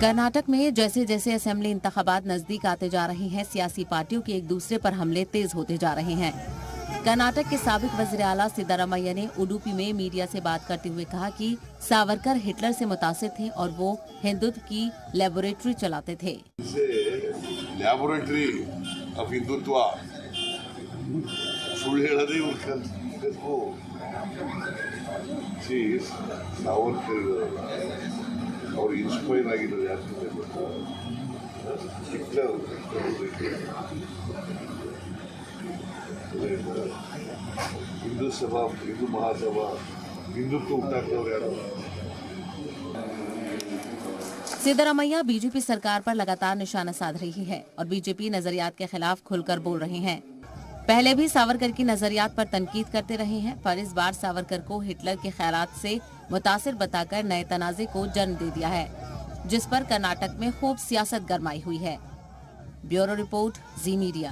कर्नाटक में जैसे जैसे असेंबली इंतखाबात नजदीक आते जा रहे हैं, सियासी पार्टियों के एक दूसरे पर हमले तेज होते जा रहे हैं। कर्नाटक के साबिक वज़ीर आला सिद्धारमैया ने उडुपी में मीडिया से बात करते हुए कहा कि सावरकर हिटलर से मुतासिर थे और वो हिंदुत्व की लेबोरेटरी चलाते थे। लेबोरेटरी ऑफ हिंदुत्व सुಳ್ಳು ಹೇಳೋದೇ ಇವ್ರು ಸಾವರ್ಕರ್ ಅವ್ರು ಇನ್ಸ್ಪೈರ್ ಆಗಿರೋದು ಯಾಕೆ ಗೊತ್ತಾ? ಹಿಟ್ಲರ್ ಹಿಂದೂ ಸಭಾ, ಹಿಂದೂ ಮಹಾಸಭಾ, ಹಿಂದುತ್ವ ಹುಟ್ಟಾಕ್ತವ್ರು ಯಾರು? सिद्धारमैया बीजेपी सरकार पर लगातार निशाना साध रही है और बीजेपी नजरियात के खिलाफ खुलकर बोल रहे हैं। पहले भी सावरकर की नजरियात पर तनकीद करते रहे हैं, पर इस बार सावरकर को हिटलर के ख्यालात से मुतासिर बताकर नए तनाज़े को जन्म दे दिया है, जिस पर कर्नाटक में खूब सियासत गरमाई हुई है। ब्यूरो रिपोर्ट, जी मीडिया।